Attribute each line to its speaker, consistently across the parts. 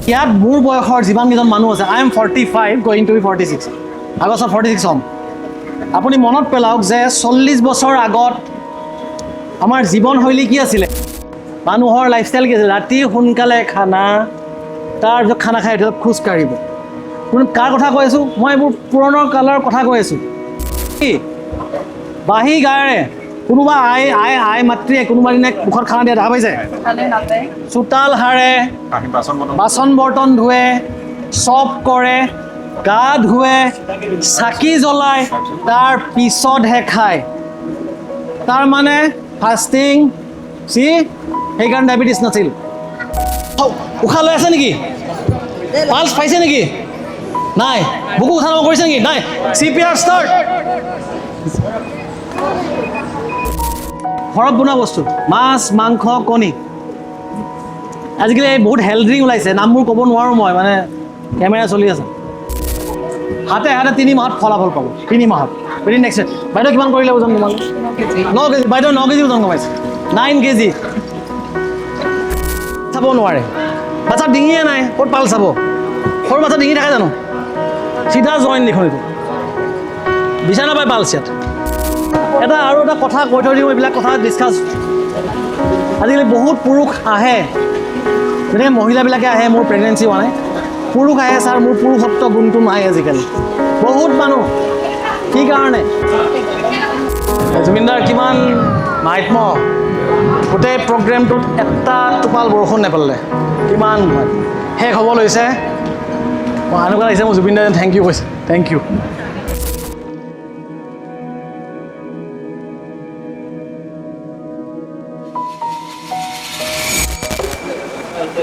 Speaker 1: ইয়াত মোৰ বয়সৰ যিমানকেইজন মানুহ আছে, I am 45 going to be 46, আগষ্টত 46 হ'ম। আপুনি মনত পেলাওক যে 40 বছৰ আগত আমাৰ জীৱনশৈলী কি আছিলে, মানুহৰ লাইফষ্টাইল কি আছিলে, ৰাতি সোনকালে খানা, তাৰপিছত খানা খাই উঠি খোজকাঢ়িব। কাৰ কথা কৈ আছোঁ মই, এইবোৰ পুৰণৰ কালৰ কথা কৈ আছোঁ। কি বাঁহী গায়েৰে কোনোবা আই মাতৃয়ে কোনোবা দিনে মুখত খানা দিয়া দেখা পাইছে? চোতাল সাৰে, বাচন বৰ্তন ধুৱে, চপ কৰে, গা ধুৱে, চাকি জ্বলায়, তাৰ পিছতহে খায়। তাৰ মানে ফাষ্টিং, সেইকাৰণে ডায়েবেটিছ নাছিল। উশাহ লৈ আছে নেকি? পালছ পাইছে নেকি? নাই। বুকু উঠা নমা কৰিছে নেকি? নাই। CPR start. ঘৰত বনোৱা বস্তু, মাছ, মাংস, কণী। আজিকালি বহুত হেল্থ ড্ৰিংক ওলাইছে, নামবোৰ ক'ব নোৱাৰোঁ মই, মানে কেমেৰা চলি আছে। হাতে 3 মাহত ফলাফল পাব, 3 মাহত। Very next. বাইদেউ কিমান কৰিলে ওজন তোমালোকে? 9 কেজি। বাইদেউ 9 কেজি ওজন কমাইছে, 9 কেজি। চাব নোৱাৰে, বাচ্ছাৰ ডিঙিয়ে নাই, ক'ত পাল চাব? সৰু বাচ্ছাৰ ডিঙি থাকে জানো? চিধা জইন দেখোন এইটো, বিচাৰ নাপায় পালছ ইয়াত। আৰু এটা কথা কৈ থৈ দিওঁ, এইবিলাক কথা ডিছকাছ। আজিকালি বহুত পুৰুষ আহে, যেনেকৈ মহিলাবিলাকে আহে, মোৰ প্ৰেগনেঞ্চি হোৱা নাই, পুৰুষ আহে, ছাৰ মোৰ পুৰুষত্ব গুণটো নাই আজিকালি। বহুত মানুহ, কি কাৰণে? জুবিনদাৰ কিমান মাহাত্ম্য, গোটেই প্ৰগ্ৰেমটোত এটা টোপাল বৰষুণ নেপেলালে, কিমান শেষ হ'ব লৈছে। এনেকুৱা লাগিছে মোৰ জুবিনদাৰ থেংক ইউ কৈছে, থেংক ইউ।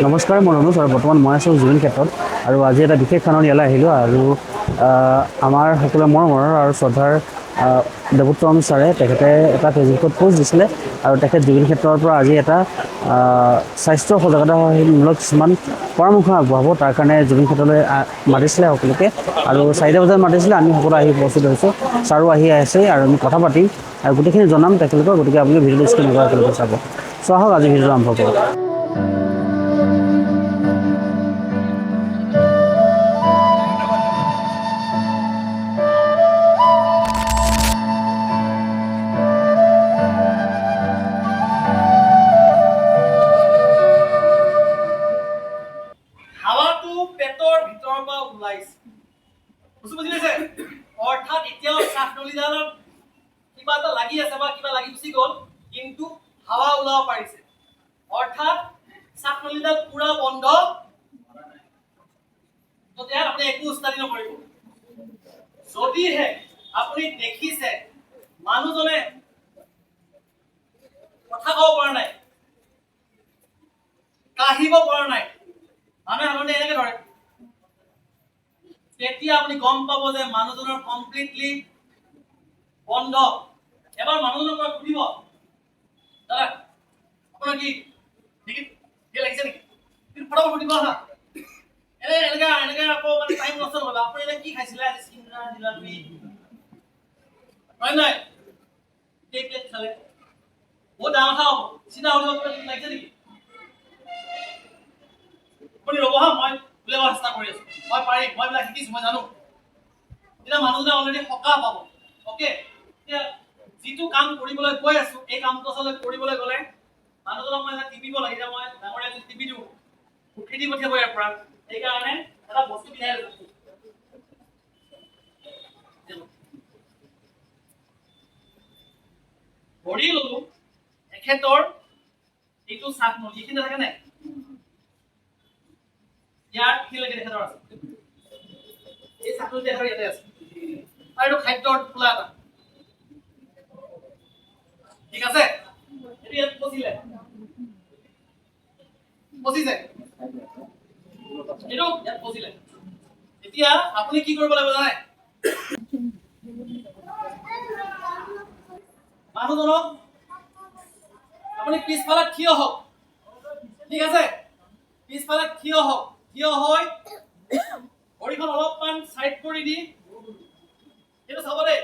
Speaker 1: নমস্কাৰ, মই অনুজ, আৰু বৰ্তমান মই আছোঁ জুবিন ক্ষেত্ৰত, আৰু আজি এটা বিশেষ কাৰণত ইয়ালৈ আহিলোঁ। আৰু আমাৰ সকলোৱে মৰমৰ আৰু শ্ৰদ্ধাৰ দেৱোত্তম ছাৰে তেখেতে এটা ফেচবুকত পোষ্ট দিছিলে, আৰু তেখেত জুবিন ক্ষেত্ৰৰ পৰা আজি এটা স্বাস্থ্য সজাগতামূলক কিছুমান পৰামৰ্শ আগবঢ়াব। তাৰ কাৰণে জুবিন ক্ষেত্ৰলৈ মাতিছিলে সকলোকে, আৰু 4টা বজাত মাতিছিলে। আমি সকলো আহি উপস্থিত হৈছোঁ, ছাৰো আহি আছে, আৰু আমি কথা পাতিম আৰু গোটেইখিনি জনাম তেখেতলোকক। গতিকে আপুনি ভিডিঅ'টো স্ক্ৰীন নকৰা একেলগে চাব। চোৱা হওক, আজি ভিডিঅ'টো আৰম্ভ কৰোঁ। পেটৰ ভিতৰৰ পৰা ওলাইছে, বুজি পাইছে? অৰ্থাৎ এতিয়াও শ্বাসনলীডালত কিবা এটা লাগি আছে বা কিবা লাগি গুচি গ'ল, কিন্তু হাৱা ওলাব পাৰিছে। অৰ্থাৎ শ্বাসনলীডাল পুৰা বন্ধ। তেতিয়া আপুনি একো উস্তাদি নকৰিব। যদিহে আপুনি দেখিছে মানুহজনে কথা ক'ব পৰা নাই, কাহিব পৰা নাই, মানুহে সাধাৰণতে এনেকে ধৰে, তেতিয়া আপুনি গম পাব যে মানুহজনৰ কমপ্লিটলি বন্ধ। এবাৰ মানুহজনক সুধিব, দাদা আপোনাৰ কি লাগিছে নেকি? ফটাফট সুধিব হা। এনেকে আকৌ মানে টাইম নষ্ট নকৰিব। আপুনি এনে কি খাইছিলে আজি? চিংৰা, জিলাপি, হয় নাই? কেক খালে, বহুত ডাঙৰ কথা হ'ব। চিধা সুধিব, লাগিছে নেকি? আপুনি ৰ'ব হা, মই উলিয়াব চেষ্টা কৰি আছো, মই পাৰিম, মই এইবিলাক শিকিছো, মই জানো। তেতিয়া মানুহজনে অলৰেডি সকাহ পাব। অ'কে, এতিয়া যিটো কাম কৰিবলৈ গৈ আছো, এই কামটো আচলতে কৰিবলৈ গ'লে মানুহজনক মই টিপিব লাগে। এতিয়া মই ডাঙৰ এজন টিপি দিওঁ, খেদি পঠিয়াব ইয়াৰ পৰা। সেইকাৰণে এটা বস্তু পিন্ধাই লৈছো, ধৰি ললো তেখেতৰ এইটো শ্বাসনলী এইখিনি থাকে নাই, ইয়াৰ খিলৈকে তেখেতৰ আছে, এই শ্বাসনলী তেখেতৰ ইয়াতে আছে, আৰু খাদ্যৰ খোলা এটা, ঠিক আছে? এইটো ইয়াত পচিছে, এইটো ইয়াত পচিলে। এতিয়া আপুনি কি কৰিব লাগিব জানে? মানুহজনক আপুনি পিছফালে থিয় হওক, ঠিক আছে? পিছফালে থিয় হওক, থিয় হৈ ভৰিখন অলপমান চাইড কৰি দি, এইটো চাব দেই,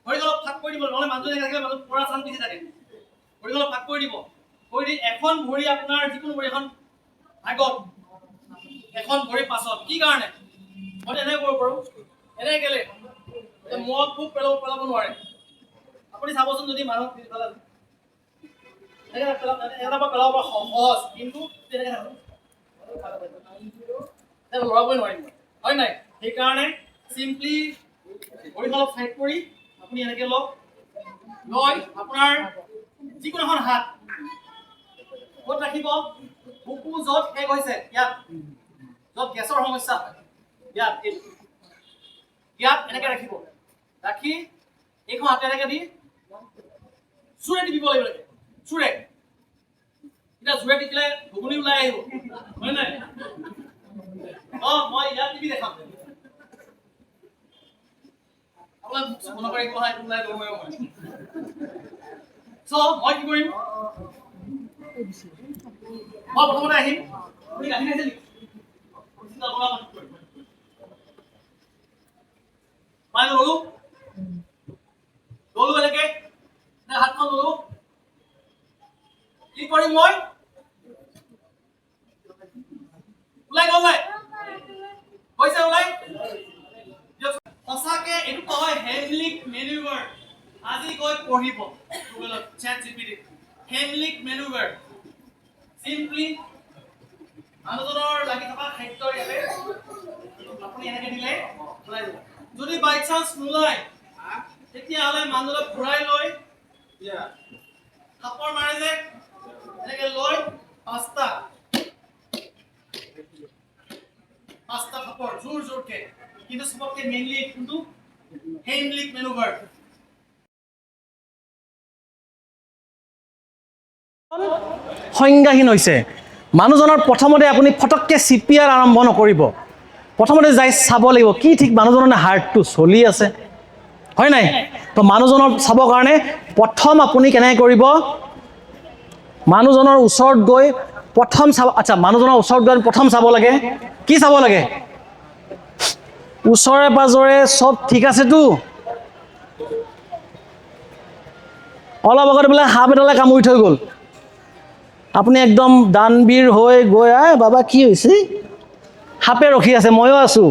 Speaker 1: ভৰিখন অলপ ফাক কৰি দিব, নহ'লে মানুহজনে থাকিলে মানুহ পৰা চান্স বেছি থাকে। ভৰিখন অলপ ফাক কৰি দিব, কৰি দি এখন ভৰি আপোনাৰ যিকোনো ভৰি এখন আগত, এখন ভৰি পাছত কি কাৰণে মই এনেকৈ কৰিব পাৰোঁ এনেকৈ কেলে মদ খুব পেলাব নোৱাৰে আপুনি চাবচোন যদি মানুহ এটা পেলাব সহজ কিন্তু তেনেকৈ লৰাবই নোৱাৰিম হয় নাই সেইকাৰণে চিম্পলি ভৰি অলপ চাইড কৰি আপুনি এনেকৈ লওক লৈ আপোনাৰ যিকোনো এখন হাত ক'ত ৰাখিব বুকু য'ত শেষ হৈছে ইয়াত য'ত গেছৰ সমস্যা হয় ইয়াত এনেকৈ ৰাখিব ৰাখি এইখন হাতে এনেকৈ দি চোৰে টিপিব লাগিব চোৰে এতিয়া জোৰে টিপিলে ঘুগুনি ওলাই আহিব হয় নাই মই ইয়াত টিপি দেখাম আপোনাক মনত কৰি কোৱা এইটো ওলাই গৰম মই মই কি কৰিম মই প্ৰথমতে আহিম আপুনি গাঠি খাইছে নেকি ললো এনেকে হাতখন ললো কি কৰিম মই ওলাই গ'ল নাই হৈছে ওলাই সঁচাকে এইটো কোৱা হয় হেমলিক মেনুভাৰ আজি গৈ পঢ়িব গুগলত চেট জিপিটি হেমলিক মেনুভাৰ চিম্পলি মানুহজনৰ লাগি থকা খাদ্যৰ ইয়াতে আপুনি এনেকে দিলে ওলাই যাব যদি বাই চান্স নোলায় তেতিয়াহ'লে মানুহজনক ঘূৰাই লৈ থাপৰ মাৰে যে এনেকে লৈ পাঁচটা থাপৰ জোৰ জোৰকে কিন্তু সবতকে মেইনলি কিন্তু হেমলিক মেনুভাৰ সংজ্ঞাহীন হৈছে মানুহজনৰ প্ৰথমতে আপুনি ফটককে চিপিআৰ আৰম্ভ নকৰিব প্ৰথমতে যাই চাব লাগিব কি ঠিক মানুহজনৰ হাৰ্টটো চলি আছে হয় নাই তো মানুহজনৰ চাবৰ কাৰণে প্ৰথম আপুনি কেনেকৈ কৰিব মানুহজনৰ ওচৰত গৈ প্ৰথম চাব আচ্ছা মানুহজনৰ ওচৰত গৈ প্ৰথম চাব লাগে কি চাব লাগে ওচৰে পাজৰে সব ঠিক আছেতো অলপ আগতে বোলে সাপ এডালে কামুৰি থৈ গ'ল আপুনি একদম দানবীৰ হৈ গৈ বাবা কি হৈছে সাপে ৰখি আছে ময়ো আছো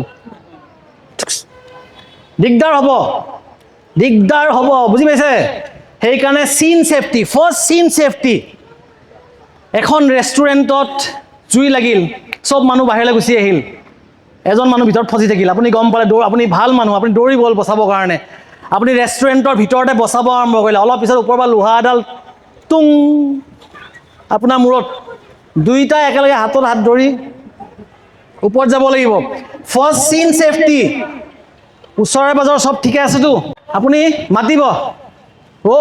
Speaker 1: দিগদাৰ হ'ব বুজি পাইছে সেইকাৰণে চিন সেফটি ফাৰ্ষ্ট চিন সেফটি এখন ৰেষ্টুৰেণ্টত জুই লাগিল সব মানুহ বাহিৰলৈ গুচি আহিল এজন মানুহ ভিতৰত ফচি থাকিল আপুনি গম পালে আপুনি ভাল মানুহ আপুনি দৌৰি গ'ল বচাবৰ কাৰণে আপুনি ৰেষ্টুৰেণ্টৰ ভিতৰতে বচাব আৰম্ভ কৰিলে অলপ পিছত ওপৰৰ পৰা লোহা এডাল টুং আপোনাৰ মূৰত দুইটা একেলগে হাতত হাত ধৰি ওপৰত যাব লাগিব ফাৰ্ষ্ট চিন সেফটি ওচৰে পাজৰে সব ঠিকে আছেতো আপুনি মাতিব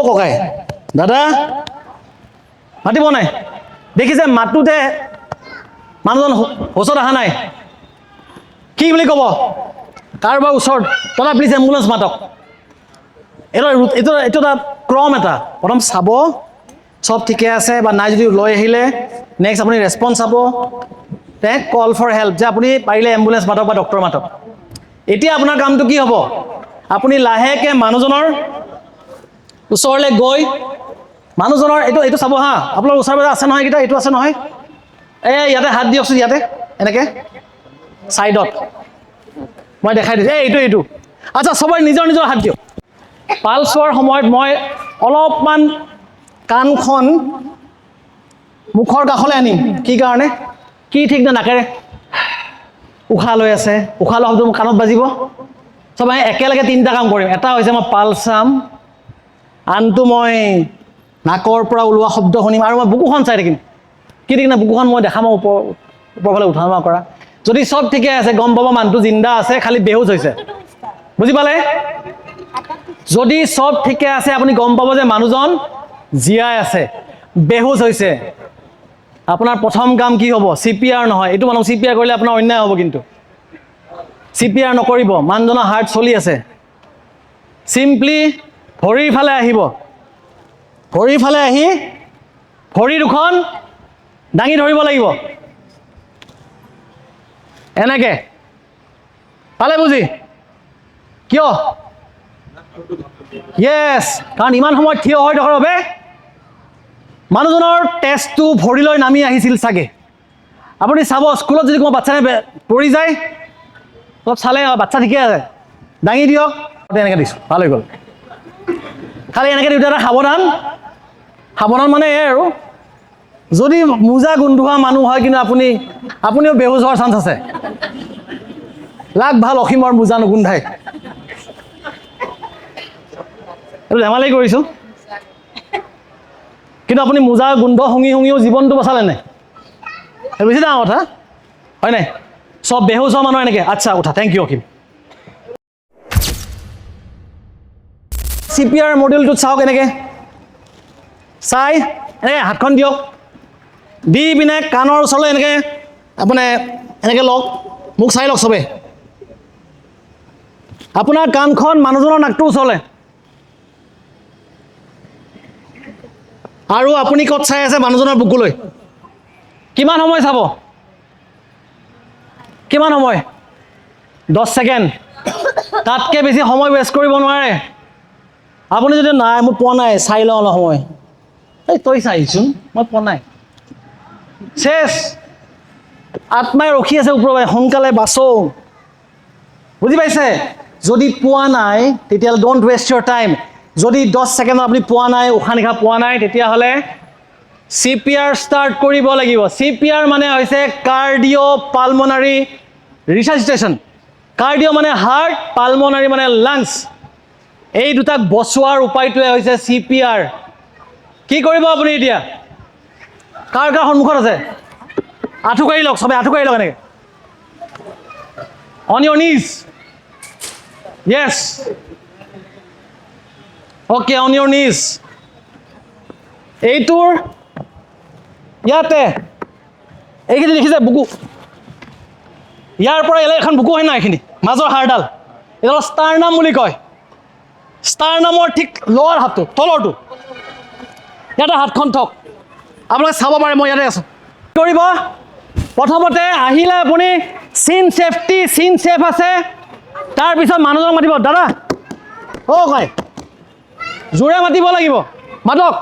Speaker 1: ককাই দাদা মাতিব নাই দেখিছে মাতোতে মানুহজন হোচত অহা নাই কি বুলি ক'ব কাৰোবাৰ ওচৰত দাদা প্লিজ এম্বুলেঞ্চ মাতক এইটো এটা ক্ৰম এটা প্ৰথম চাব সব ঠিকে আছে বা নাই যদি লৈ আহিলে নেক্সট আপুনি ৰেছপন্স চাব দেন কল ফৰ হেল্প যে আপুনি পাৰিলে এম্বুলেঞ্চ মাতক বা ডক্টৰ মাতক এতিয়া আপোনাৰ কামটো কি হ'ব আপুনি লাহেকৈ মানুহজনৰ ওচৰলৈ গৈ মানুহজনৰ এইটো চাব হা আপোনাৰ ওচৰে পাজৰে আছে নহয় এইটো আছে নহয় ইয়াতে হাত দিয়কচোন ইয়াতে এনেকৈ ছাইডত মই দেখাই দিছোঁ এইটো আচ্ছা সবৰে নিজৰ হাত দিয়ক পালছ হোৱাৰ সময়ত মই অলপমান কাণখন মুখৰ কাষলৈ আনিম কি কাৰণে কি ঠিক নে নাকেৰে উশাহ লৈ আছে উশাহ লোৱা শব্দ মোৰ কাণত বাজিব সব একেলগে তিনিটা কাম কৰিম এটা হৈছে মই পালছ চাম আনটো মই নাকৰ পৰা ওলোৱা শব্দ শুনিম আৰু মই বুকুখন চাই থাকিম কি ঠিক নে বুকুখন মই দেখাম ওপৰফালে উঠা নমা কৰা যদি সব ঠিকে আছে গম পাব মানুহটো জিন্দা আছে খালি বেহুচ হৈছে বুজি পালে যদি সব ঠিকে আছে আপুনি গম পাব যে মানুহজন জীয়াই আছে বেহুচ হৈছে আপোনাৰ প্ৰথম কাম কি হ'ব চিপিআৰ নহয় এইটো মানুহ চিপিআৰ কৰিলে আপোনাৰ অন্যায় হ'ব কিন্তু চিপিআৰ নকৰিব মানুহজনৰ হাৰ্ট চলি আছে চিম্পলি ভৰিৰ ফালে আহিব ভৰিৰ ফালে আহি ভৰি দুখন দাঙি ধৰিব লাগিব এনেকে পালে বুজি কিয় য়েছ কাৰণ ইমান সময় থিয় হৈ থকাৰ বাবে মানুহজনৰ তেজটো ভৰিলৈ নামি আহিছিল চাগে আপুনি চাব স্কুলত যদি কোনো বাচ্চাই পৰি যায় অলপ চালে বাচ্চা ঠিকে আছে দাঙি দিয়ক এনেকৈ দিছোঁ ভাল হৈ গ'ল খালি এনেকৈ দিওঁতে এটা সাৱধান মানে এই আৰু যদি মোজা গোন্ধোৱা মানুহ হয় কিন্তু আপুনিও বেহুচ হোৱাৰ চান্স আছে লাগ ভাল অসীমৰ মোজা নুগোন্ধাই এইটো ধেমালি কৰিছোঁ কিন্তু আপুনি মোজা গোন্ধ শুঙিও জীৱনটো বচালে নাই সেইটো বেছি ডাঙৰ কথা হয় নাই চব বেহুচ হোৱা মানুহ এনেকৈ আচ্ছা উঠা থেংক ইউ অসীম CPR মডিউলটোত চাওক এনেকৈ চাই এনেকৈ হাতখন দিয়ক দি পিনে কাণৰ ওচৰলৈ এনেকৈ আপুনি এনেকৈ লওক মোক চাই লওক চবে আপোনাৰ কাণখন মানুহজনৰ নাকটোৰ ওচৰলৈ আৰু আপুনি ক'ত চাই আছে মানুহজনৰ বুকুলৈ কিমান সময় চাব কিমান সময় 10 ছেকেণ্ড তাতকৈ বেছি সময় ৱেষ্ট কৰিব নোৱাৰে আপুনি যদি নাই মই পোৱা নাই চাই লওঁ অলপ সময় এই তই চাইছোন মই পোৱা নাই শেষ আত্মাই ৰখি আছে ওপৰৰ সোনকালে বাচো বুজি পাইছে যদি পোৱা নাই তেতিয়াহ'লে ডোণ্ট ৱেষ্ট ইয়ৰ টাইম যদি 10 ছেকেণ্ডত আপুনি পোৱা নাই উশাহ নিশাহ পোৱা নাই তেতিয়াহ'লে CPR ষ্টাৰ্ট কৰিব লাগিব CPR মানে হৈছে কাৰ্ডিঅ' পালমনাৰী ৰিচাৰ্জিটেশ্যন কাৰ্ডিঅ' মানে হাৰ্ট পালমনাৰী মানে লাংছ এই দুটাক বচোৱাৰ উপায়টোৱে হৈছে CPR কি কৰিব আপুনি এতিয়া কাৰ সন্মুখত আছে আঁঠু কাঢ়ি লওক চবে আঁঠু কাঢ়ি লওক এনেকৈ অন ইয়ৰ নিজ য়েছ অ'কে অন ইয়ৰ নিজ এইটোৰ ইয়াতে এইখিনি দেখিছে বুকু ইয়াৰ পৰা ইয়ালৈ এখন বুকু হয় না এইখিনি মাজৰ হাড়ডাল এইডাল ষ্টাৰনাম বুলি কয় ষ্টাৰনামৰ ঠিক লোৱাৰ হাতটো তলৰটো ইয়াতে হাতখন থওক আপোনালোকে চাব পাৰে মই ইয়াতে আছোঁ কৰিব প্ৰথমতে আহিলে আপুনি চিন ছেফ আছে তাৰপিছত মানুহজনক মাতিব দাদা অ' কয় জোৰে মাতিব লাগিব মাতক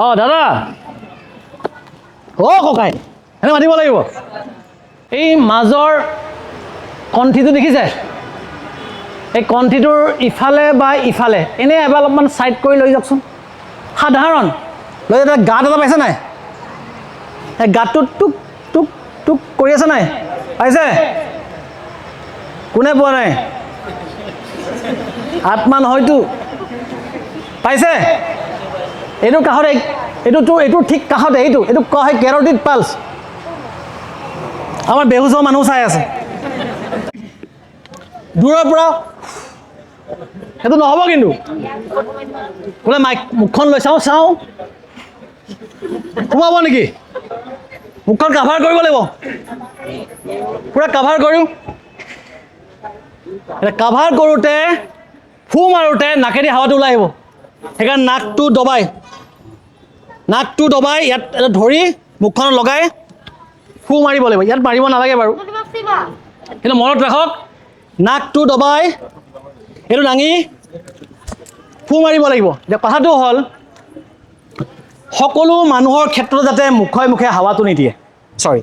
Speaker 1: অঁ দাদা অ' ককাই এনে মাতিব লাগিব এই মাজৰ কণ্ঠিটো দেখিছে এই কণ্ঠিটোৰ ইফালে বা ইফালে এনেই এবাৰ অলপমান ছাইড কৰি লৈ যাওকচোন সাধাৰণ লৈ যাতে গাঁত এটা পাইছে নাই এই গাঁতটোত টুক টুক টুক কৰি আছে নাই পাইছে কোনে পোৱা নাই আত্মা নহয়তো পাইছে এইটো কাষতে এইটো ঠিক কাষতে এইটো কোৱা হয় কেৰটিড পালছ আমাৰ বেহুচ হোৱা মানুহ চাই আছে দূৰৰ পৰা সেইটো নহ'ব কিন্তু বোলে মুখখন লৈ চাওঁ সোমাব নেকি মুখখন কাভাৰ কৰিব লাগিব পূৰা কাভাৰ কৰিম কাভাৰ কৰোঁতে ফু মাৰোঁতে নাকেদি হাৱাটো ওলাই আহিব সেইকাৰণে নাকটো দবাই ইয়াত ধৰি মুখখনত লগাই ফু মাৰিব লাগিব ইয়াত মাৰিব নালাগে বাৰু কিন্তু মনত ৰাখক নাকটো দবাই এইটো দাঙি ফু মাৰিব লাগিব এতিয়া কথাটো হ'ল সকলো মানুহৰ ক্ষেত্ৰত যাতে মুখে মুখে হাৱাটো নিদিয়ে চৰি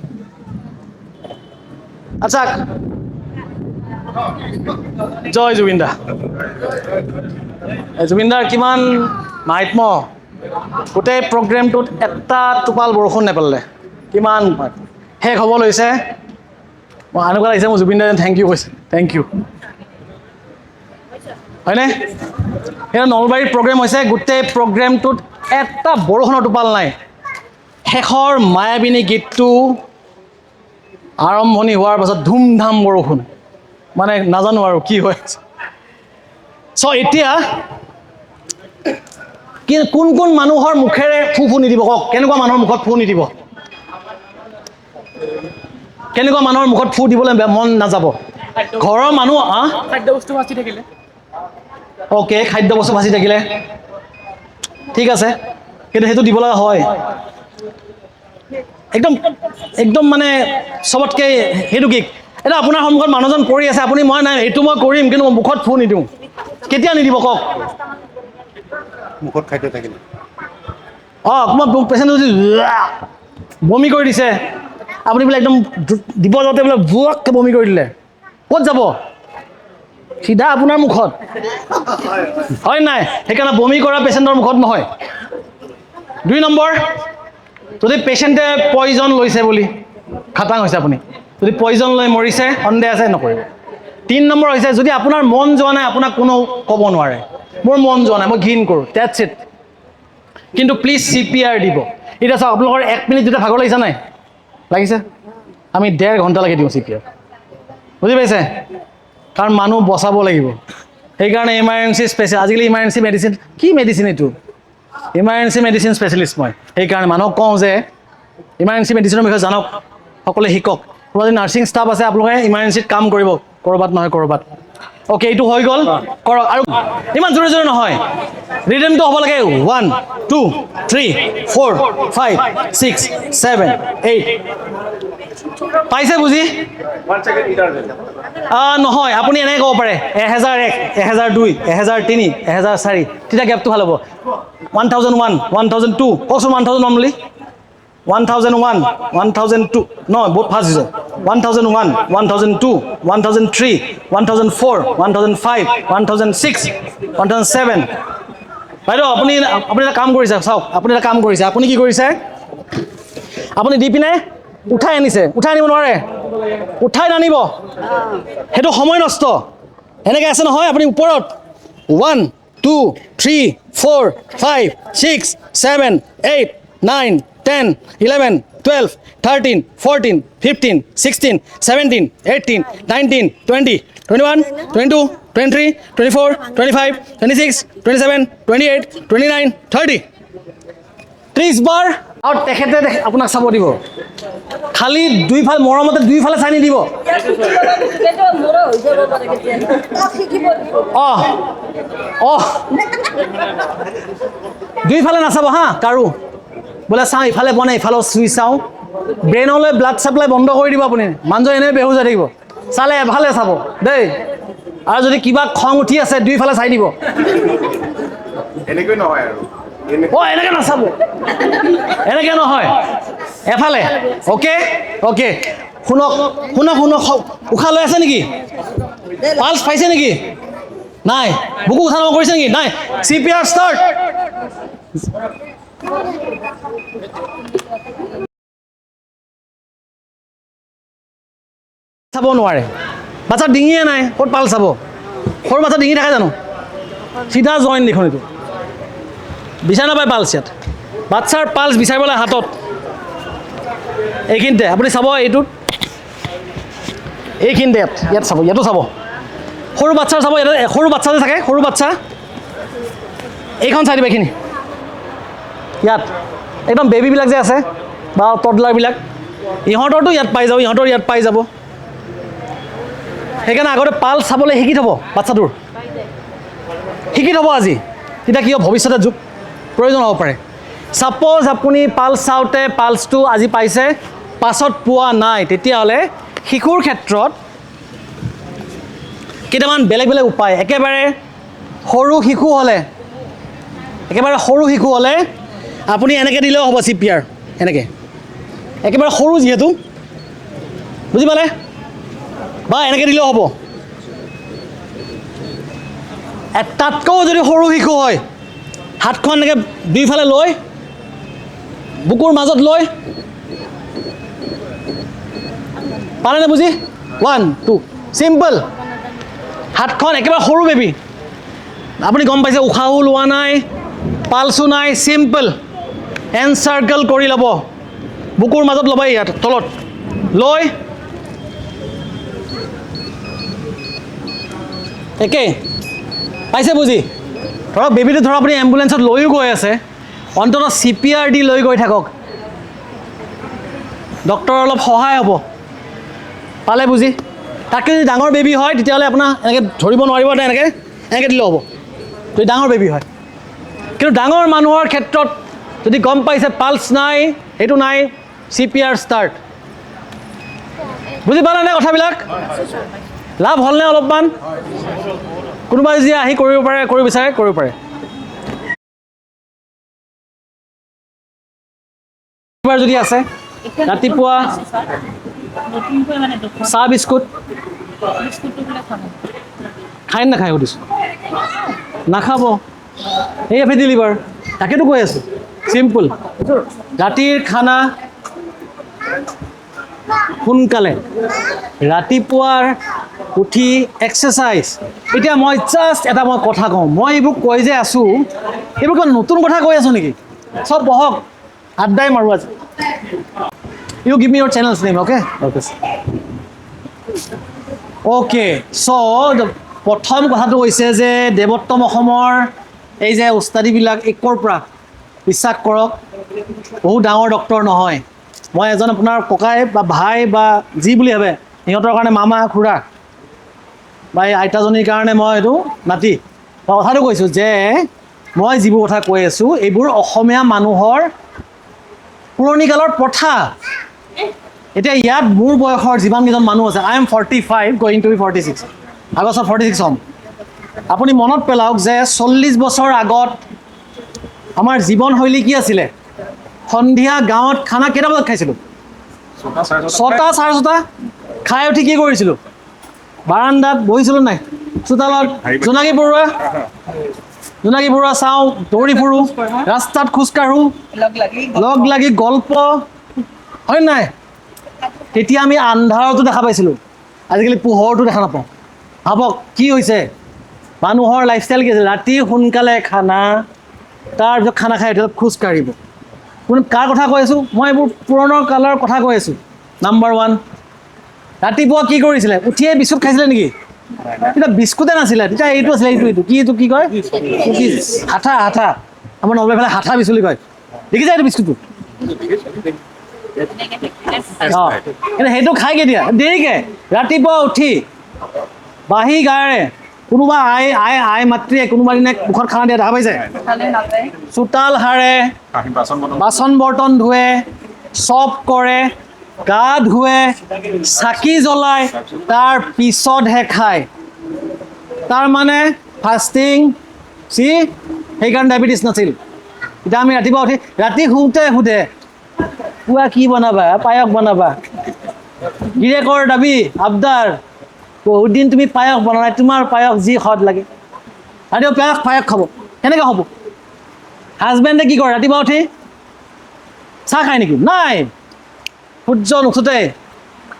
Speaker 1: আচ্ছা জয় জুবিনদা জুবিনদাৰ কিমান মাহাত্ম্য গোটেই প্ৰগ্ৰেমটোত এটা টোপাল বৰষুণ নেপেলালে কিমান শেষ হ'ব লৈছে মই এনেকুৱা লাগিছে মোৰ জুবিনদাই থেংক ইউ কৈছে থেংক ইউ হয়নে এতিয়া নলবাৰীৰ প্ৰগ্ৰেম হৈছে গোটেই প্ৰগ্ৰেমটোত এটা বৰষুণৰ টোপাল নাই শেষৰ মায়াবিনী গীতটো আৰম্ভণি হোৱাৰ পাছত ধুমধাম বৰষুণ মানে নাজানো আৰু কি হৈ আছে চ' এতিয়া কোন মানুহৰ মুখেৰে ফু নিদিব কওক কেনেকুৱা মানুহৰ মুখত ফু নিদিব কেনেকুৱা মানুহৰ মুখত ফু দিবলৈ মন নাযাব ঘৰৰ মানুহ খাদ্য বস্তু বাচি থাকিলে অ'কে খাদ্য বস্তু বাচি থাকিলে ঠিক আছে কিন্তু সেইটো দিব লগা হয় একদম মানে চবতকৈ সেইটো কি এটা আপোনাৰ সন্মুখত মানুহজন পৰি আছে আপুনি মই নাই এইটো মই কৰিম কিন্তু মই মুখত ফু নিদিওঁ কেতিয়া নিদিব কওক
Speaker 2: মুখত খাদ্য থাকিলে
Speaker 1: অকণমান পেচেণ্টে যদি বমি কৰি দিছে, আপুনি বোলে একদম দিব যাওঁতে বোলে বুৱাককৈ বমি কৰি দিলে, ক'ত যাব? চিধা আপোনাৰ মুখত, হয় নাই? সেইকাৰণে বমি কৰা পেচেণ্টৰ মুখত নহয়। 2 নম্বৰ, যদি পেচেণ্টে পয়জন লৈছে বুলি খাটাং হৈছে, আপুনি যদি পয়জন লৈ মৰিছে সন্দেহ আছে, নকৰিব। 3 নম্বৰ হৈছে, যদি আপোনাৰ মন যোৱা নাই, আপোনাক কোনো ক'ব নোৱাৰে মোৰ মন যোৱা নাই, মই ঘিণ কৰোঁ, ডেটছ ইট। কিন্তু প্লিজ CPR দিব। এতিয়া চাওক, আপোনালোকৰ 1 মিনিট যেতিয়া ভাগৰ লাগিছে নাই, লাগিছে? আমি 1.5 ঘণ্টালৈকে দিওঁ CPR, বুজি পাইছে? কাৰণ মানুহ বচাব লাগিব। সেইকাৰণে ইমাৰ্জেঞ্চি স্পেচিয়েল, আজিকালি ইমাৰ্জেঞ্চি মেডিচিন, কি মেডিচিন এইটো? ইমাৰ্জেঞ্চি মেডিচিন স্পেচিয়েলিষ্ট মই। সেইকাৰণে মানুহক কওঁ যে ইমাৰ্জেঞ্চি মেডিচিনৰ বিষয়ে জানক, সকলোৱে শিকক। তোমাৰ যদি নাৰ্ছিং ষ্টাফ আছে, আপোনালোকে ইমাৰ্জেঞ্চিত কাম কৰিব, ক'ৰবাত নহয় ক'ৰবাত। অ'কে, এইটো হৈ গ'ল, কৰক। আৰু ইমান জোৰে জোৰে নহয়, ৰিডেমটো হ'ব লাগে 1 2 3 4 5 6 7 8। পাইছে বুজি? নহয়, আপুনি এনেকৈ ক'ব পাৰে 1001 1002 1003 1004, তেতিয়া গেপটো ভাল হ'ব। 1001 1002, কওকচোন 1001 বুলি। 1001 1002, নহয় বহুত ফাষ্ট হৈছে। 1001 1002 1003 1004 1005 1006 1007। বাইদেউ, আপুনি এটা কাম কৰিছে, চাওক, আপুনি এটা কাম কৰিছে। আপুনি কি কৰিছে? আপুনি দি পিনে উঠাই আনিছে, উঠাই আনিব নোৱাৰে, উঠাই নানিব, সেইটো সময় নষ্ট। এনেকৈ আছে নহয়, আপুনি ওপৰত 1 2 3 4 5 6 7 8 9 10 11 12 13 14 15 16 17 18 19 20 21 22 23 24 25 26 27 28 29 30। 30 বাৰ। আৰু তেখেতে আপোনাক চাব দিব, খালি দুইফালে মৰমতে দুইফালে চাই নিদিব। দুইফালে নাচাব হা কাৰো, বোলে চাওঁ ইফালে পোৱা নাই ইফালেও চুই চাওঁ। ব্ৰেইনলৈ ব্লাড চাপ্লাই বন্ধ কৰি দিব আপুনি, মানুহজন এনেই বেহুজ হৈ থাকিব। চালে এফালে চাব দেই। আৰু যদি কিবা খং উঠি আছে, দুইফালে চাই দিব।
Speaker 2: এনেকৈ নহয় আৰু
Speaker 1: এনেকৈ নাচাব, এনেকৈ নহয়, এফালে। অ'কে অ'কে, শুনক শুনক শুনক, উশাহ লৈ আছে নেকি? পালছ পাইছে নেকি? নাই। বুকু উঠা নমা কৰিছে নেকি? নাই। CPR start. চাব নোৱাৰে, বাচ্ছাৰ ডিঙিয়ে নাই, ক'ত পাল চাব? সৰু বাচ্ছা ডিঙি থাকে জানো? চিধা জইন দেখোন এইটো, বিচাৰ নাপায় পালছ ইয়াত। বাচ্ছাৰ পালছ বিচাৰিবলৈ হাতত, এইখিনিতে আপুনি চাব, এইটোত এইখিনিতে ইয়াত চাব, ইয়াতো চাব। সৰু বাচ্ছাৰ চাব, ইয়াতে সৰু বাচ্ছা যে থাকে, সৰু বাচ্ছা এইখন চাই দিব, এইখিনি ইয়াত একদম বেবীবিলাক যে আছে বা টডলাৰবিলাক, ইহঁতৰতো ইয়াত পাই যাব, ইহঁতৰ ইয়াত পাই যাব। সেইকাৰণে আগতে পালছ চাবলৈ শিকি থ'ব, বাচ্ছাটোৰ শিকি থ'ব আজি, তেতিয়া কি হ'ব ভৱিষ্যতে যুগ প্ৰয়োজন হ'ব পাৰে। ছাপ'জ আপুনি পালছ চাওঁতে পালছটো আজি পাইছে, পাছত পোৱা নাই, তেতিয়াহ'লে শিশুৰ ক্ষেত্ৰত কেইটামান বেলেগ বেলেগ উপায়। একেবাৰে সৰু শিশু হ'লে আপুনি এনেকৈ দিলেও হ'ব CPR, এনেকৈ একেবাৰে সৰু যিহেতু, বুজি পালে? বা এনেকৈ দিলেও হ'ব। তাতকৈও যদি সৰু শিশু হয়, হাতখন এনেকৈ দুইফালে লৈ, বুকুৰ মাজত লৈ, পালেনে বুজি? 1 2, চিম্পল। হাতখন একেবাৰে সৰু বেবী, আপুনি গম পাইছে, উশাহো লোৱা নাই, পালছো নাই, চিম্পল। এনচাৰ্কেল কৰি ল'ব, বুকুৰ মাজত ল'ব, ইয়াত তলত লৈ, একে পাইছে বুজি? ধৰক বেবীটো ধৰক আপুনি এম্বুলেঞ্চত লৈও গৈ আছে, অন্ততঃ CPR দি লৈ গৈ থাকক, ডক্টৰৰ অলপ সহায় হ'ব। পালে বুজি? তাতকৈ যদি ডাঙৰ বেবী হয়, তেতিয়াহ'লে আপোনাৰ এনেকৈ ধৰিব নোৱাৰিব, এনেকৈ দিলেও হ'ব যদি ডাঙৰ বেবী হয়। কিন্তু ডাঙৰ মানুহৰ ক্ষেত্ৰত যদি গম পাইছে পালছ নাই, সেইটো নাই, CPR ষ্টাৰ্ট। বুজি পালেনে কথাবিলাক? লাভ হ'লনে অলপমান? কোনোবাই যদি আহি কৰিব বিচাৰে কৰিব পাৰে। এবাৰ যদি আছে ৰাতিপুৱা
Speaker 3: নতুনকৈ মানে দুখন
Speaker 1: চাহ বিস্কুট
Speaker 3: বিস্কুটটো বোলে খাব
Speaker 1: খাই নাখায় সুধিছোঁ নাখাব এই ফেটি লিভাৰ তাকেতো কৈ আছোঁ চিম্পুল ৰাতিৰ খানা সোনকালে ৰাতিপুৱাৰ উঠি এক্সাৰচাইজ এতিয়া মই জাষ্ট এটা মই কথা কওঁ মই এইবোৰ কৈ যে আছোঁ এইবোৰ কিবা নতুন কথা কৈ আছোঁ নেকি চব বহক আড্ডাই মাৰোঁ আজি you give me your channels name okay okay so' প্ৰথম কথাটো হৈছে যে দেৱোত্তম অসমৰ এই যে উস্তাদিবিলাক একৰ পৰা বিশ্বাস কৰক বহুত ডাঙৰ ডক্তৰ নহয় মই এজন আপোনাৰ ককাই বা ভাই বা যি বুলি ভাবে সিহঁতৰ কাৰণে মামা খুৰা বা এই আইতাজনীৰ কাৰণে মই এইটো নাতি মই কথাটো কৈছোঁ যে মই যিবোৰ কথা কৈ আছোঁ এইবোৰ অসমীয়া মানুহৰ পুৰণি কালৰ প্ৰথা এতিয়া ইয়াত মোৰ বয়সৰ যিমানকেইজন মানুহ আছে I am 45 going to be 46 আগষ্টত 46 হ'ম আপুনি মনত পেলাওক যে 40 বছৰ আগত আমাৰ জীৱনশৈলী কি আছিলে সন্ধিয়া গাঁৱত খানা কেইটা বজাত খাইছিলোঁ 6টা 6:30 খাই উঠি কি কৰিছিলোঁ বাৰান্দাত বহিছিলোঁ নাই চোতালত জোনাকী পৰুৱা চাওঁ দৌৰি ফুৰোঁ ৰাস্তাত খোজকাঢ়োঁ লগ লাগি গল্প হয় নাই তেতিয়া আমি আন্ধাৰতো দেখা পাইছিলোঁ আজিকালি পোহৰটো দেখা নাপাওঁ ভাবক কি হৈছে মানুহৰ লাইফষ্টাইল কি আছে ৰাতি সোনকালে খানা তাৰপিছত খানা খাই উঠি খোজ কাঢ়িব কোন কাৰ কথা কৈ আছোঁ মই এইবোৰ পুৰণি কালৰ কথা কৈ আছোঁ নাম্বাৰ 1 ৰাতিপুৱা কি কৰিছিলে উঠিয়ে বিস্কুট খাইছিলে নেকি তেতিয়া বিস্কুটে নাছিলে তেতিয়া এইটো আছিলে এইটো কি কয় হাঠা আমাৰ নলবাৰীৰ ফালে হাঠা বিচুলি কয় দেখিছা এইটো বিস্কুটটো অঁ কিন্তু সেইটো খাই কেতিয়া দেৰিকৈ ৰাতিপুৱা উঠি বাঁহী গায়েৰে কোনোবা আই মাতৃয়ে কোনোবা দিনা মুখত খানা দিয়া দেখা পাইছে চোতাল সাৰে বাচন বৰ্তন ধুৱে চব কৰে গা ধুৱে চাকি জ্বলায় তাৰ পিছতহে খায় তাৰমানে ফাষ্টিং সেইকাৰণে ডায়েবেটিছ নাছিল এতিয়া আমি ৰাতিপুৱা উঠি ৰাতি শুওঁতে পুৱা কি বনাবা পায়স বনাবা গিৰেকৰ দাবী আবদাৰ বহুত দিন তুমি পায়স বনা নাই তোমাৰ পায়স যি সোৱাদ লাগে ৰাতিপুৱা পায়স খাব কেনেকৈ হ'ব হাজবেণ্ডে কি কৰে ৰাতিপুৱা উঠি চাহ খায় নেকি নাই সূৰ্য নুঠোঁতে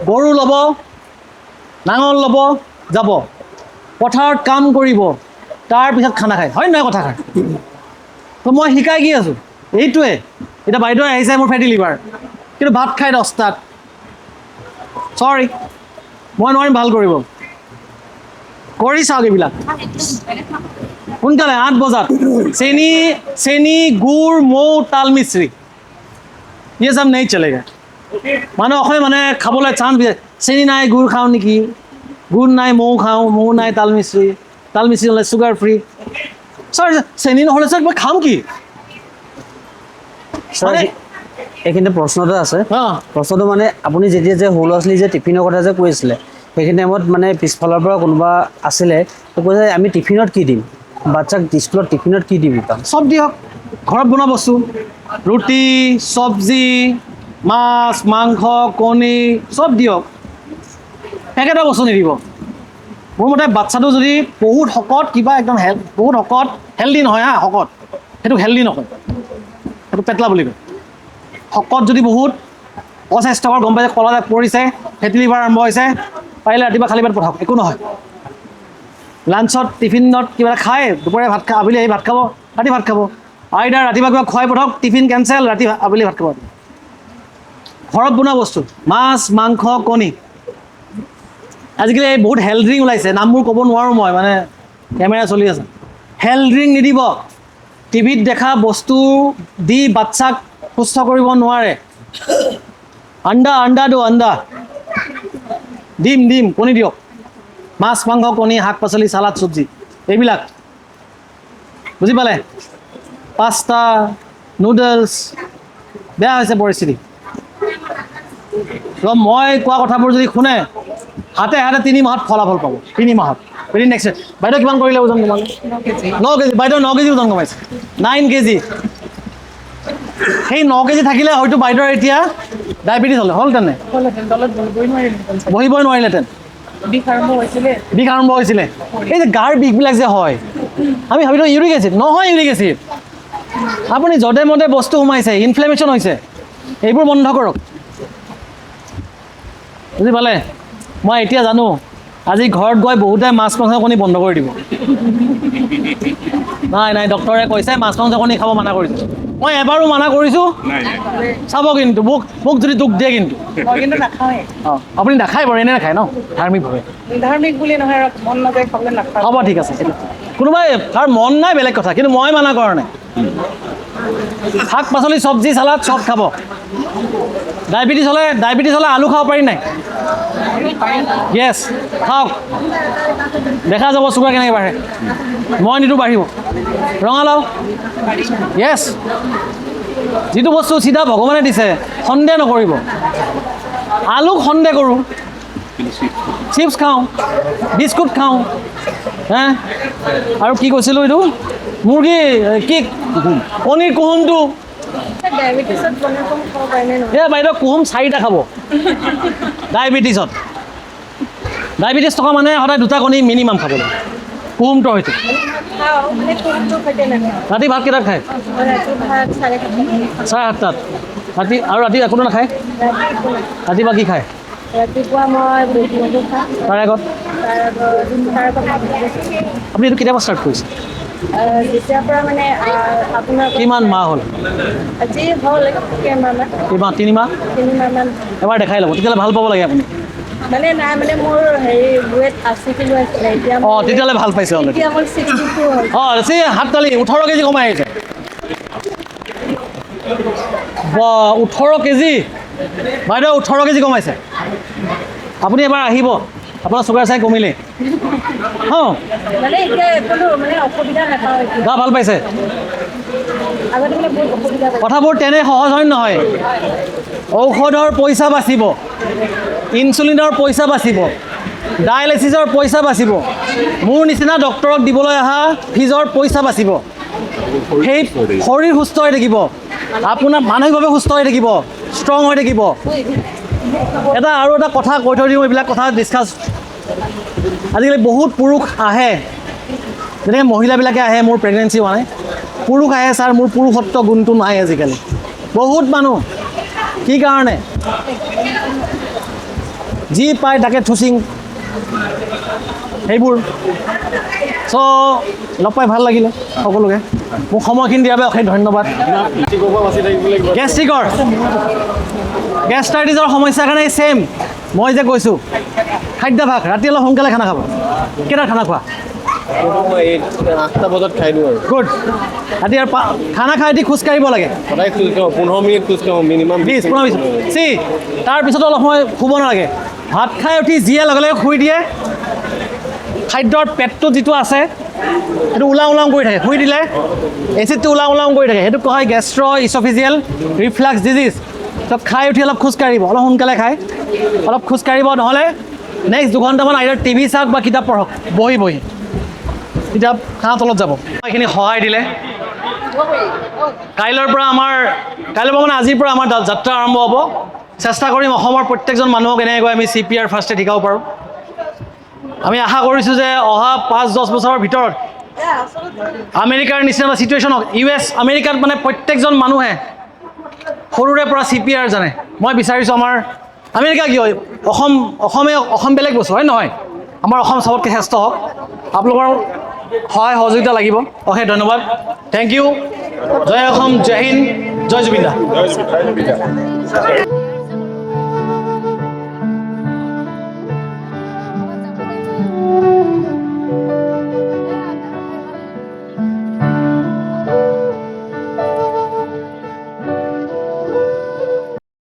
Speaker 1: গৰু ল'ব নাঙল ল'ব যাব পথাৰত কাম কৰিব তাৰপিছত খানা খায় হয় নহয় কথাষাৰ তো মই শিকাই কি আছোঁ এইটোৱে এতিয়া বাইদেউ আহিছে মোৰ ফেটি লিভাৰ কিন্তু ভাত খাই 10টাত চৰি মই নোৱাৰিম ভাল কৰিব কৰি চাওক এইবিলাক সোনকালে 8 বজাত চেনি গুড় মৌ তাল মিশ্ৰি ये सब नहीं चलेगा মানুহ অসমীয়া মানে খাবলৈ চান্স দিয়ে চেনি নাই গুড় খাওঁ নেকি গুড় নাই মৌ নাই তাল মিশ্ৰি হ'লে চুগাৰ ফ্ৰী ছাৰ চেনি নহ'লে ছাৰ মই খাম কি
Speaker 4: ছাৰ এইখিনিতে প্ৰশ্ন এটা আছে
Speaker 1: অঁ
Speaker 4: প্ৰশ্নটো মানে আপুনি যেতিয়া যে সৰু ল'ৰা ছোৱালী যে টিফিনৰ কথা যে কৈ আছিলে সেইখিনি টাইমত মানে পিছফালৰ পৰা কোনোবা আছিলে তো কৈছে আমি টিফিনত কি দিম বাচ্চাক স্কুলত টিফিনত কি দিম তাত
Speaker 1: চব দিয়ক ঘৰত বনোৱা বস্তু ৰুটি চব্জি মাছ মাংস কণী চব দিয়ক একেটা বস্তু নিদিব মোৰ মতে বাচ্চাটো যদি বহুত শকত কিবা একদম বহুত শকত হেল্ডি নহয় হা শকত সেইটো হেল্ডি নকয় সেইটো পেটলা বুলি কয় শকত যদি বহুত অস্বাস্থ্যকৰ গম পাইছে কলা পৰিছে ফেটি লিভাৰ আৰম্ভ হৈছে পাৰিলে ৰাতিপুৱা খালী পেট পঠাওক একো নহয় লাঞ্চত টিফিনত কিবা খায় দুপৰীয়া ভাত খাব আবেলি আহি ভাত খাব ৰাতি ভাত খাব আইদাৰ ৰাতিপুৱা কিবা খুৱাই পঠাওক টিফিন কেঞ্চেল ৰাতি আবেলি ভাত খাব ঘৰত বনোৱা বস্তু মাছ মাংস কণী আজিকালি বহুত হেল্থ ড্ৰিংক ওলাইছে নামবোৰ ক'ব নোৱাৰোঁ মই মানে কেমেৰা চলি আছে হেল্থ ড্ৰিংক নিদিব টিভিত দেখা বস্তু দি বাচ্চাক সুস্থ কৰিব নোৱাৰে আণ্ডা ডিম কণী দিয়ক মাছ মাংস কণী শাক পাচলি চালাড চব্জি এইবিলাক বুজি পালে পাস্তা নুডলছ বেয়া হৈছে পৰিস্থিতি তো মই কোৱা কথাবোৰ যদি শুনে হাতে 3 মাহত ফলাফল পাব 3 মাহত ভেৰি নেক্সট বাইদেউ কিমান কৰিলে ওজন তোমালোকে 9 কেজি বাইদেউ 9 কেজি ওজন কমাইছে 9 কেজি সেই 9 কেজি থাকিলে হয়তো বাইদেউৰ এতিয়া ডায়েবেটিছ হ'ল তেনে
Speaker 3: হ'লহেঁতেন তলত বহিবই নোৱাৰিলেহেঁতেন চাগে।
Speaker 1: বহিবই নোৱাৰিলেহেঁতেন
Speaker 3: বিষ আৰম্ভ হৈছিলে।
Speaker 1: বিষ আৰম্ভ হৈছিলে এই যে গাৰ বিষবিলাক যে হয় আমি ভাবিলোঁ ইউৰিক এচিড নহয় ইউৰিক এচিড আপুনি য'তে মতে বস্তু সোমাইছে ইনফ্লেমেশ্যন হৈছে এইবোৰ বন্ধ কৰক বুজি পালে মই এতিয়া জানো আজি ঘৰত গৈ বহুতে মাছ মাংস কণী বন্ধ কৰি দিব নাই ডক্টৰে কৈছে মাছ মাংস কণী খাব মানা কৰিছে মই এবাৰো মানা কৰিছোঁ চাব কিন্তু মোক যদি দুখ দিয়ে কিন্তু
Speaker 3: মই কিন্তু নাখাওঁৱে।
Speaker 1: অঁ আপুনি নাখায় বাৰু এনে নাখায় ন ধাৰ্মিকভাৱে
Speaker 3: ধাৰ্মিক বুলি নহয় আৰু মন নাযায় খাবলৈ নাখাওঁ।
Speaker 1: হ'ব ঠিক আছে কোনোবাই তাৰ মন নাই বেলেগ কথা কিন্তু মই মানা কৰা নাই শাক পাচলি চব্জি চালাড চব খাব ডায়েবেটিছ হ'লে আলু খাব পাৰি নাই য়েছ খাওক দেখা যাব চুগাৰ কেনেকৈ বাঢ়ে মই নিদিওঁ বাঢ়িব ৰঙালাও য়েছ যিটো বস্তু চিধা ভগৱানে দিছে সন্দেহ নকৰিব আলুক সন্দেহ কৰোঁ চিপছ খাওঁ বিস্কুট খাওঁ হে আৰু কি কৈছিলোঁ এইটো মুৰ্গী কি কণীৰ কুহুমটো
Speaker 3: ডায়েবেটিছত পনীৰ কম খাব পাৰিনে নহয়?
Speaker 1: এই বাইদেউ কুহুম 4টা খাব ডায়েবেটিছত ডায়েবেটিছ থকা মানুহে সদায় 2টা কণী মিনিমাম খাব লাগে কুহুমটোৰ সৈতে
Speaker 3: খাওঁ মানে কোনটো সৈতে নাখাওঁ।
Speaker 1: ৰাতি ভাত কেইটাত খায়
Speaker 3: ৰাতি ভাত 7:30।
Speaker 1: 7:30 ৰাতি আৰু ৰাতি একো নাখায় ৰাতিপুৱা কি খায়
Speaker 3: ৰাতিপুৱা মই বুট মগু খাওঁ।
Speaker 1: তাৰ আগত
Speaker 3: তাৰ আগত ভাত খাইছোঁ।
Speaker 1: আপুনি এইটো কেতিয়াবা ষ্টাৰ্ট কৰিছে
Speaker 3: যেতিয়াৰ পৰা মানে আপোনাৰ
Speaker 1: কিমান মাহ হ'ল
Speaker 3: আজি হ'ল কেইমাহমান
Speaker 1: কিমান 3 মাহ
Speaker 3: 3 মাহমান
Speaker 1: এবাৰ দেখাই ল'ব তেতিয়াহ'লে ভাল পাব লাগে আপুনি
Speaker 3: মানে নাই মানে মোৰ হেৰি ৱেট 80 কিলো আছিলে এতিয়া
Speaker 1: অঁ তেতিয়াহ'লে ভাল পাইছে অলৰেডি
Speaker 3: এতিয়া মোৰ 62 হ'ল।
Speaker 1: অঁ চি হাত তালি 18 কেজি কমাই আহিছে 18 কেজি বাইদেউ 18 কেজি কমাইছে আপুনি এবাৰ আহিব আপোনাৰ চুগাৰ চাই কমিলে অঁ
Speaker 3: মানে এতিয়া কোনো মানে অসুবিধা নাপাওঁ এতিয়া
Speaker 1: গা ভাল পাইছে
Speaker 3: আগতে মানে বহুত অসুবিধা পাইছোঁ।
Speaker 1: কথাবোৰ তেনে সহজ হয় নহয় ঔষধৰ পইচা বাচিব ইনচুলিনৰ পইচা বাচিব ডায়েলাইচিছৰ পইচা বাচিব মোৰ নিচিনা ডক্তৰক দিবলৈ অহা ফিজৰ পইচা বাচিব সেই শৰীৰ সুস্থ হৈ থাকিব আপোনাৰ মানসিকভাৱে সুস্থ হৈ থাকিব ষ্ট্ৰং হৈ থাকিব আৰু এটা কথা কৈ থৈ দিওঁ এইবিলাক কথা ডিছকাছ আজিকালি বহুত পুৰুষ আহে যেনেকৈ মহিলাবিলাকে আহে মোৰ প্ৰেগনেঞ্চি হোৱা নাই পুৰুষ আহে ছাৰ মোৰ পুৰুষত্ব গুণটো নাই আজিকালি বহুত মানুহ কি কাৰণে যি পায় তাকে থুচিং সেইবোৰ চ' লগ পাই ভাল লাগিলে সকলোকে মোক সময়খিনি দিয়াৰ বাবে অশেষ ধন্যবাদ গেষ্ট্ৰাইটিছৰ সমস্যাৰ কাৰণে ছেইম মই যে কৈছোঁ খাদ্যাভাস ৰাতি অলপ সোনকালে খানা খাব কেইটাত খানা খোৱা
Speaker 2: 8টা বজাত খাই দিওঁ আৰু
Speaker 1: গুড ৰাতি আৰু খানা খাই উঠি খোজকাঢ়িব লাগে
Speaker 2: সদায় খোজ কাঢ়োঁ 15 মিনিট খোজ কাঢ়োঁ মিনিমাম
Speaker 1: 20 চি তাৰপিছতো অলপ সময় শুব নালাগে ভাত খাই উঠি যিয়ে লগে লগে শুই দিয়ে খাদ্যৰ পেটটো যিটো আছে সেইটো ওলাও কৰি থাকে শুই দিলে এচিডটো ওলাও কৰি থাকে সেইটো কোৱা হয় গেষ্ট্ৰ ইছ'ফিজিয়েল ৰিফ্লাক্স ডিজিজ তো খাই উঠি অলপ খোজকাঢ়িব অলপ সোনকালে খাই অলপ খোজকাঢ়িব নহ'লে নেক্সট 2 ঘণ্টামান আইদাৰ টিভি চাওক বা কিতাপ পঢ়ক বহি কিতাপ খানা তলত যাব এইখিনি সহায় দিলে কাইলৈৰ পৰা মানে আজিৰ পৰা আমাৰ যাত্ৰা আৰম্ভ হ'ব চেষ্টা কৰিম অসমৰ প্ৰত্যেকজন মানুহক এনেকৈ আমি CPR ফাৰ্ষ্ট এড শিকাব পাৰোঁ আমি আশা কৰিছোঁ যে অহা 5-10 বছৰৰ ভিতৰত আমেৰিকাৰ নিচিনা এটা ছিটুৱেশ্যন হওক US আমেৰিকাত মানে প্ৰত্যেকজন মানুহে সৰুৰে পৰা CPR জানে মই বিচাৰিছোঁ আমাৰ আমেৰিকা কি হয় অসম বেলেগ বস্তু হয় নহয় আমাৰ অসম চবতকৈ শ্ৰেষ্ঠ হওক আপোনালোকৰ সহায় সহযোগিতা লাগিব অশেষ ধন্যবাদ থেংক ইউ জয় অসম জয় হিন্দ জয় জুবিন দা